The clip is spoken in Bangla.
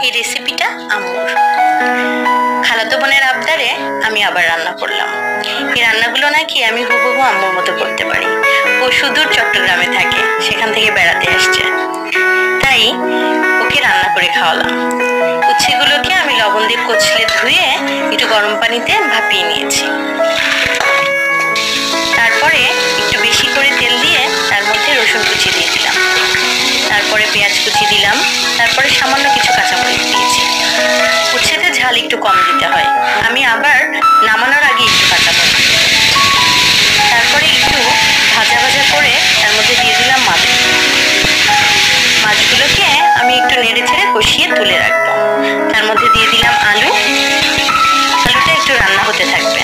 এই রেসিপিটা আম্মুর। খালাতো বোনের আবদারে আমি আবার রান্না করলাম। এই রান্নাগুলো নাকি আমি হুবহু আম্মুর মতো করতে পারি। ও সুদূর চট্টগ্রামে থাকে, সেখান থেকে বেড়াতে আসছে, তাই ওকে রান্না করে খাওয়ালাম। উচ্ছেগুলোকে আমি লবণ দিয়ে কচলে ধুয়ে একটু গরম পানিতে ভাপিয়ে নিয়েছি। তারপরে একটু বেশি করে তেল দিয়ে তার মধ্যে রসুন কুচি দিয়ে দিলাম, তারপরে পেঁয়াজ কুচি দিলাম, তারপরে সামান্য কিছু কাঁচামরিচ দিয়েছি। উচ্ছেতে ঝাল একটু কম দিতে হয়। আমি আবার নামানোর আগে একটু কাঁচামরিচ, তারপরে একটু ভাজা ভাজা করে তার মধ্যে দিয়ে দিলাম মাছ। মাছগুলোকে আমি একটু নেড়ে ছেড়ে কষিয়ে তুলে রাখবো। তার মধ্যে দিয়ে দিলাম আলু। আলুটা একটু রান্না হতে থাকবে।